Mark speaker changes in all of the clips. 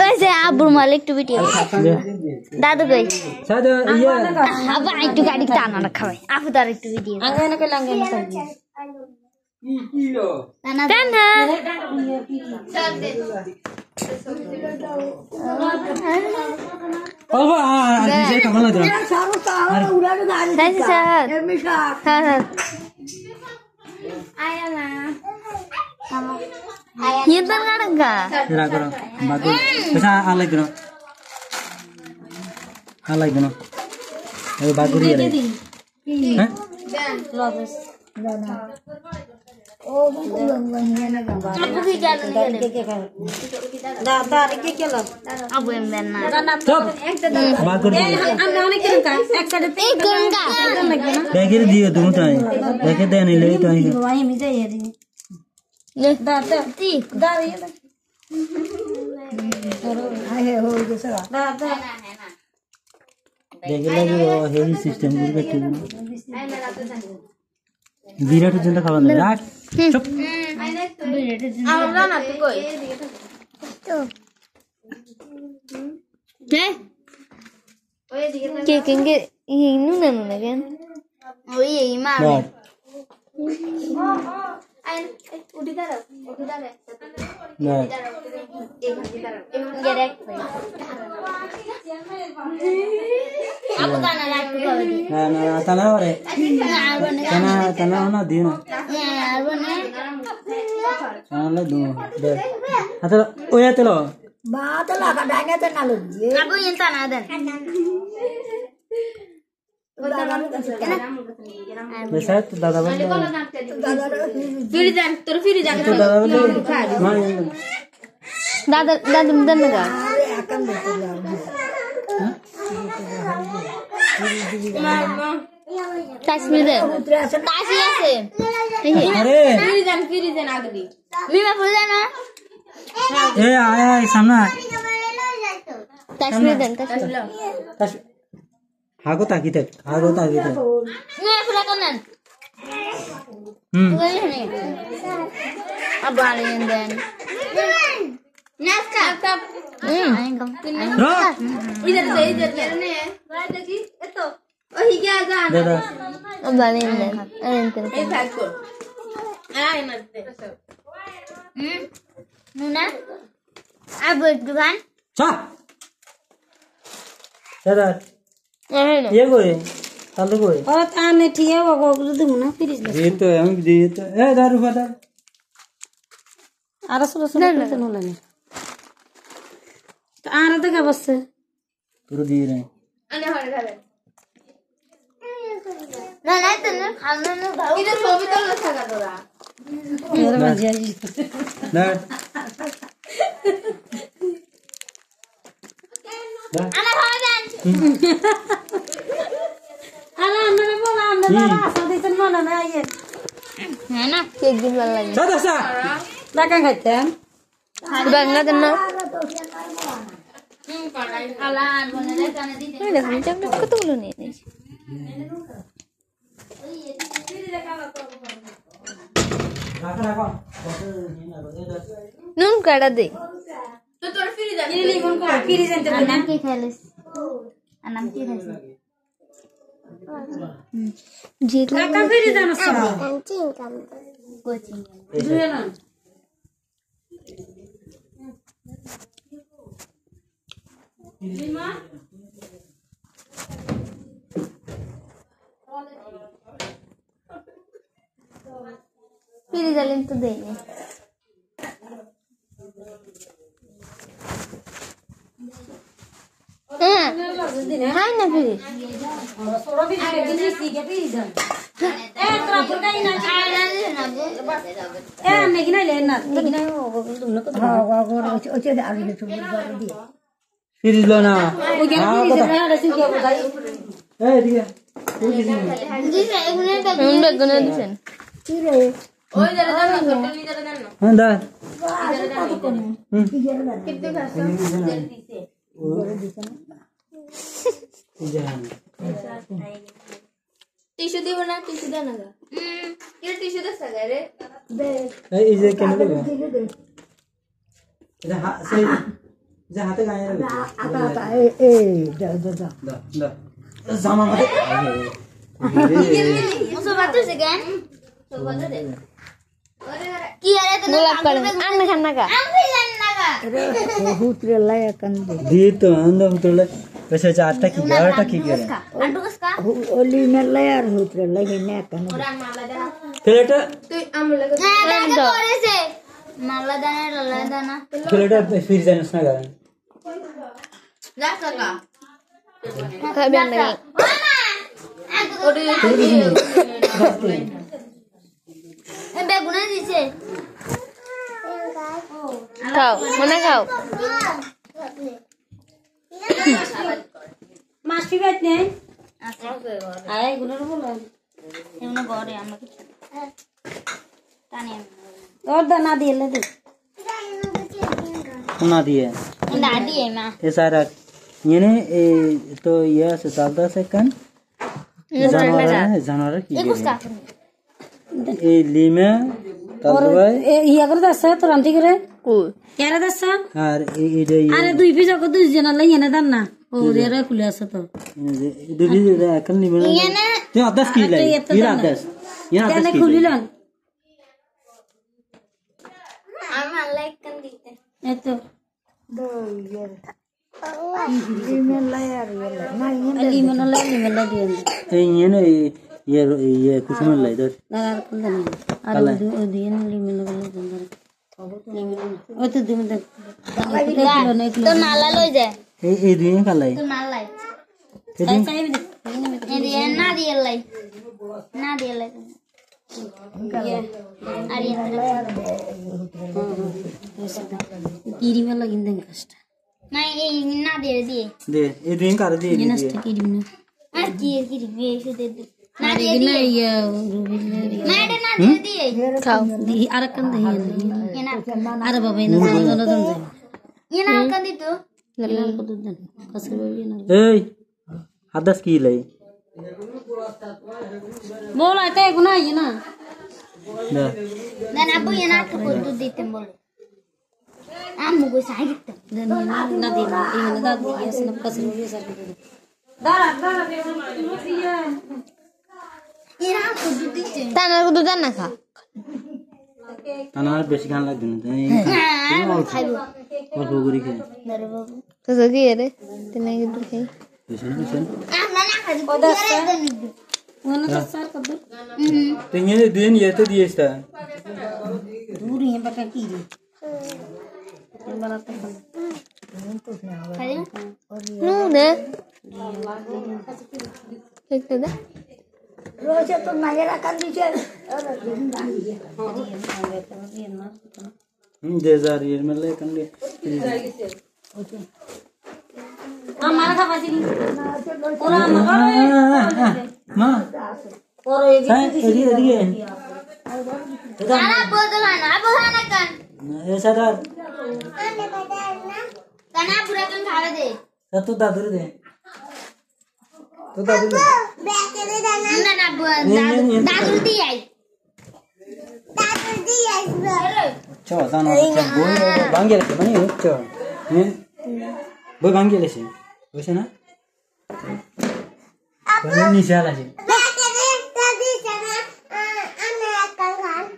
Speaker 1: ওই যে আব্বুর মাল একটু ভিডিও দাদু কই
Speaker 2: সাদা ইয়া
Speaker 1: আব্বা একটু গাড়ি টানা না খাওয়াই আপু তার একটু ভিডিও
Speaker 3: আঙ্গানে কই লাঙ্গানে থাকবি
Speaker 2: কি লো
Speaker 1: টানা টানা
Speaker 2: ওবা আজ যে কামলা দরা
Speaker 1: Hitam kan enggak?
Speaker 2: Kira kira, bagus. Bisa alay gino. Alay gino. Ayo bagus ya. Hah?
Speaker 3: Lobes. Oh,
Speaker 1: Aku jalan
Speaker 3: দাদা রে কে লো
Speaker 1: Abu yang benar.
Speaker 2: Stop. Bagus.
Speaker 3: আমরা অনেক কিরম কাজ এক সাইডে
Speaker 1: Ikut enggak?
Speaker 2: Begir diyo তুমি তাই। দেখে দেন লই তাই।
Speaker 3: ভাই আমি যাই রে দাদা দাঁড়িয়ে আয় হো গেছে দাদা
Speaker 2: দেখে লাগি হেভি সিস্টেম গুলো কেটে বিরাট জন্য খাবার না রাখ চুপ
Speaker 3: আমরা না তুই কই
Speaker 1: Kayak kayak ini nana kan? Oh iya imam.
Speaker 2: But
Speaker 1: Udah taruh.
Speaker 2: But
Speaker 1: Gerek. Aku tanah lagi kau di.
Speaker 2: না না তানা রে তানা তানা না দিও না তানা দো দে আতা ওয়া তেলো
Speaker 3: বাদ লাগা ডাইনে তে না লজি
Speaker 1: Aku yang tanah dan.
Speaker 2: বেসাত দাদা বল
Speaker 3: ফিরিজান তোর ফিরিজান
Speaker 2: তো দাদা বল মা
Speaker 1: Dada dada dan enggak? Tasbih deh. Tasbih আছে
Speaker 2: আরে
Speaker 3: ফিরিজান আগদি
Speaker 1: Lima puluh na.
Speaker 2: এ আয় আয় সামনে আয়
Speaker 1: Tasbih dan tasbih.
Speaker 2: হাগো তাকিতে
Speaker 1: Ini sebelah kanan.
Speaker 2: হুম
Speaker 1: Ini. Abalin dan. Naskah.
Speaker 2: রা
Speaker 3: इधर से ने राइट देखी एतो ओही के आजा
Speaker 2: দাদা
Speaker 1: Abalin dan. Ayan
Speaker 3: a fact को आय ना दे
Speaker 1: Nuna. Abu dukan.
Speaker 2: চা দাদা
Speaker 1: Ayan.
Speaker 2: ये कोई তাহলে कोई
Speaker 3: ओ ताने ठिए वो गोगलु दम ना फिरिज
Speaker 2: ये तो हम दिए तो ए दारू फाटा
Speaker 3: আর আসলে শুনে তো নলে তো আর দেখা বসছে
Speaker 2: पूरा दिए रहे
Speaker 1: Nana itu nih, kamu nih bau. Itu sobi tuh nggak saga dora.
Speaker 3: এর মাঝে আছি
Speaker 2: ना
Speaker 1: Anak kamu dan.
Speaker 3: আরে আমরা বলা আমরা বাবা আসলে দিছেন মনে না আইয়ে
Speaker 1: Mana? Kayak gimana lagi?
Speaker 2: दादा सा
Speaker 3: লাগান খাইতেন
Speaker 1: Udah nggak tenang. Alan, mana deh karena di. Udah kencang deh, ketemu nih.
Speaker 2: राखा राखा
Speaker 1: Nun kada deh.
Speaker 3: তো তোর ফিরিজান ইনি লিখুন কো ফিরিজান তো
Speaker 1: Anam ki khalis. Anam ki khalis. Jitu.
Speaker 3: লাগান ফিরিজান আছে
Speaker 1: Kucing.
Speaker 3: দুয়ে না
Speaker 1: Pilih dalam tuh deh. Hai na pilih.
Speaker 3: সোরা ফিরিজান দিছি সিগে ফিরিজান এ তোরা ফুরকাই না এ নেগিনা লে না নেগিনা ও গোগলু দম না কত হ্যাঁ গো ওচে আগে তো বড় দি
Speaker 2: फिर लो ना
Speaker 3: ওই গেল ফিরিজান না রে সিগে বুঝাই
Speaker 2: ए ठीक है
Speaker 1: Jadi saya guna guna di sini.
Speaker 3: ওই যারা জানো টোটাল নি যারা জানো
Speaker 2: हां दा
Speaker 3: কিতু খাসো দিছে
Speaker 1: Tisu di mana? Tisu dah naga. Kira tisu dah saga re.
Speaker 2: ए इजे केन लगा যে হাতে গায়ে
Speaker 3: আটা এই দাও
Speaker 2: দা জামা মাঝে
Speaker 1: ওসব বাতো সেকেন্ড সব বাতো দে কি আরে তো গোলাপ কালার আম খান না কা আম খান না কা
Speaker 3: बहुत रे लाया कंद
Speaker 2: दी तो अंदर उतरले वैसे चारटा की 11टा की करे
Speaker 1: आटू कसका
Speaker 3: ओली में लाया बहुत रे लगे ने कंद
Speaker 1: और माला दाना
Speaker 2: प्लेटा
Speaker 1: तो आम लगा बैग करे से माला दाना लला दाना
Speaker 2: प्लेटा फिर जाने ना करे
Speaker 1: जा सका
Speaker 4: খাবি না
Speaker 1: ওরে এ বেগুনা দিছে
Speaker 4: খাও মনে খাও
Speaker 3: मास की बात नहीं
Speaker 1: আচ্ছা
Speaker 3: आए गुनर बोला
Speaker 1: এমন ঘরে আমরা টানি
Speaker 3: और दाना दे ले दे
Speaker 2: सुना दिए
Speaker 1: दादी है मां
Speaker 2: ये सारा ये ने तो ये से चलता से कन जानवर की
Speaker 1: ये कुछ का
Speaker 2: ये लीमे तलवार
Speaker 3: ये अगर दसा तो रांती करे
Speaker 4: কো
Speaker 3: क्या रे दसा
Speaker 2: और ये
Speaker 3: अरे दुई पिजा को दुई जना लई ने दाना ओ रे रे खुले आसा तो
Speaker 2: दूसरी दे कल नहीं मिला
Speaker 1: ये ना
Speaker 2: ये 10 की ले ये 10 ये 10 की
Speaker 3: खुली लन
Speaker 1: हम लाइक कर देते
Speaker 3: ए तो लीमन लाया रे ना लीमन ला दिए
Speaker 2: ये ने ये कुछ में ले इधर
Speaker 3: दार कर दे अरे ओ दिए ना लीमन ला दे ओ तो दिम दे
Speaker 1: तो नाला लई जाए
Speaker 2: ये दुनिया का लाई
Speaker 1: तो नाला लाई
Speaker 3: चाहिए दे
Speaker 1: ये ना दिए लाई ना दिए लाई अरे
Speaker 3: कीरी में लगिन दे कष्ट
Speaker 1: नहीं ये ना दे दिए
Speaker 2: दे ये दुनिया का दे
Speaker 3: ये नष्ट कीरी में
Speaker 1: आ की वे से दे दे ना दे
Speaker 3: ना
Speaker 1: दिए
Speaker 3: ये रूबी ले
Speaker 1: मैं ना दे दिए
Speaker 4: খাও
Speaker 3: दी अरे कंद है
Speaker 1: ये ना
Speaker 3: अरे बाबा इन दोनों दम जाए
Speaker 1: ये ना कर दी तो
Speaker 3: लाल को दूध कसर भी ना
Speaker 2: ए 10 की ले
Speaker 3: बोल आते गुना ये ना
Speaker 2: दे
Speaker 1: dan abu ये ना को दूध देते बोले आम मुगो साइड
Speaker 3: दिन ना दे ना ये ना दी ये सब कसर भी सर दारा दारा
Speaker 1: ये ना को दूध देते
Speaker 4: তানার কো দুধ না খা
Speaker 2: अनार बेसी खान लग दिन
Speaker 1: हां खाइबो
Speaker 2: और गोगरी के
Speaker 1: दरे बाबू
Speaker 4: তো সকি রে তিনে কি দুধ খাই
Speaker 2: बेसन
Speaker 1: आम ना खादी को
Speaker 3: वो ना तो सर कर दो
Speaker 2: तो ये दिन ये तो दिए था
Speaker 3: दूर ही बका कीरी ये बनाते हैं
Speaker 1: खादी
Speaker 4: নো দে ঠিক দে
Speaker 3: रोज तो नगरा कर दीजिए अरे
Speaker 2: दे जार ये में ले कन ले
Speaker 3: हमारा था बाजी और हमारा
Speaker 2: मां
Speaker 3: और एक
Speaker 2: एदी
Speaker 1: ana abu खाना kan
Speaker 2: ऐसा था
Speaker 1: kana pura kan खावे दे
Speaker 2: तो दादू दे तो दादू
Speaker 1: ना ना दादू दी आई
Speaker 2: 저 다나 뭐 방개를 많이 했죠. 예? 뭐 방개를 했어요? 보시나? 그런 니샤라지.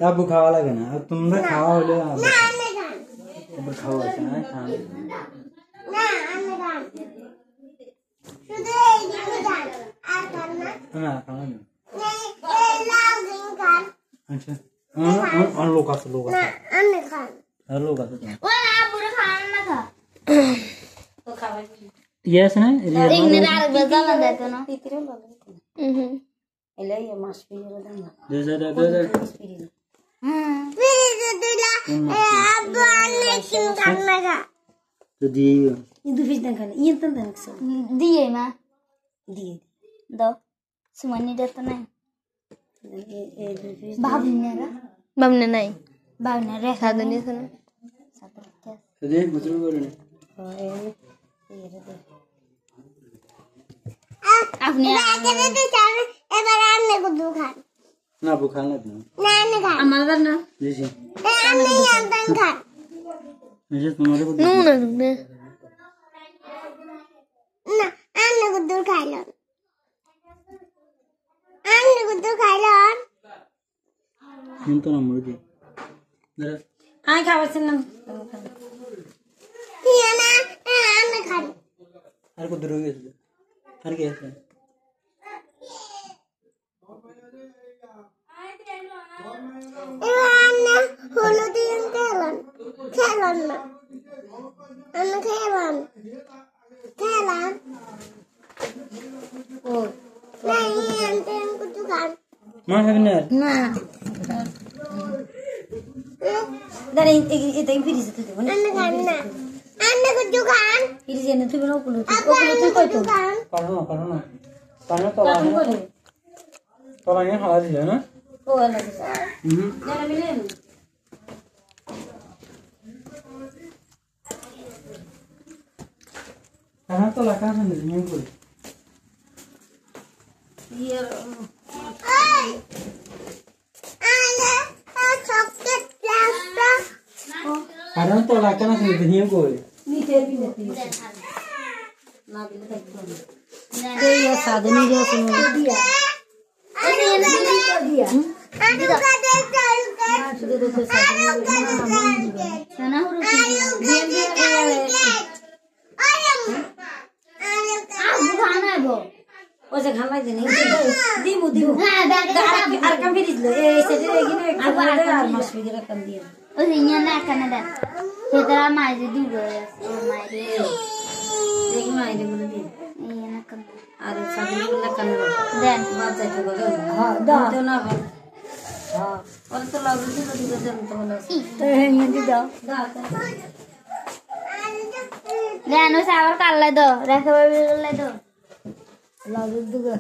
Speaker 2: अब खावा लगे ना अब तुम भी खावा हो ले अब खाओ ऐसा ना खाना ना खाना नहीं अच्छा अन लोग आते लोग हर लोग आते
Speaker 1: वो ना पूरा खाना ना खा
Speaker 3: तो खावा
Speaker 2: यस ना
Speaker 1: एक ने रात बजा बंदा तो ना
Speaker 3: तीतरे वाला एले ये मास भी रे दाना
Speaker 2: दे तो दी
Speaker 3: ये दो फिश दंखा ये तन दंख से
Speaker 1: दिए मां
Speaker 3: दिए
Speaker 1: दो सुमनी देता नहीं
Speaker 3: ये दो फिश
Speaker 1: बाबू ने रा
Speaker 4: বামনে নাই
Speaker 1: बाबू ने रे
Speaker 4: সাদনি শোনা
Speaker 2: तो दे मुझे बोलने
Speaker 3: ये रे
Speaker 1: अपने
Speaker 2: ना बुखार ना
Speaker 3: हमारा ना
Speaker 2: जी
Speaker 3: ये
Speaker 2: এই যে তোমার উপর
Speaker 4: নুন না নুন না
Speaker 1: না আমি গুদুর খাইলাম আমি গুদুর খাইলাম
Speaker 2: নুন তো না মুরগি দাঁড়া
Speaker 3: আমি খাওয়াচ্ছি না
Speaker 1: না আমি খাই
Speaker 2: আর কত রয়ে গেছে আর কি আছে
Speaker 1: হলুদিন খেলাম খেলাম না আমি খেলাম খেলাম
Speaker 3: ও
Speaker 1: না আমি গুদুর খাই
Speaker 2: মা খাবি না
Speaker 3: না দাঁড়া এটাই ফিরিয়ে তুই দেবো না
Speaker 1: আমি খাই না আমি গুদুর খাই
Speaker 3: ফিরিয়ে এনে তুই ওগুলো তুই কই তো
Speaker 2: পারো না তো
Speaker 3: এখন করে
Speaker 2: তোরা নিয়ে খাওয়া দিলে না
Speaker 3: ও এলা দাঁড়া মিলে
Speaker 2: হ্যাঁ তো লাগা আছে নিয়ে কই
Speaker 3: ইয়ে
Speaker 1: চকলেট প্লাস্টার
Speaker 2: কারণ তো লাগা আছে নিয়ে কই
Speaker 3: নিতে বিনে না দিলে থাকতো না এই সাদে নিয়ে যাও তুমি দিয়া দিয়া
Speaker 1: আমি কাটে চাই
Speaker 3: না শুধু তো সাদে না হলো দিয়ে ও যে খালাই দেনি দিমু আর কাম ফিরিস লো এই সেটে এগিনে আর মাস ফিরে কাম দিয়ে
Speaker 1: ও নিয়া না কানাডা সেটা মাইরে দিব ও মাইরে
Speaker 3: দেখি মাইরে বলে দিন
Speaker 1: এই না কান
Speaker 3: আর সাদে বলে কান
Speaker 1: দেন
Speaker 3: বাচ্চা তো বলে হ্যাঁ দাও না হ্যাঁ আর তো লাগু দিল দিল দেন তো বলে তো হিন্দি দাও দাও
Speaker 1: দেন ও সাবার কাল্লাই দাও রেখে বলে দাও
Speaker 3: লাগু দুগা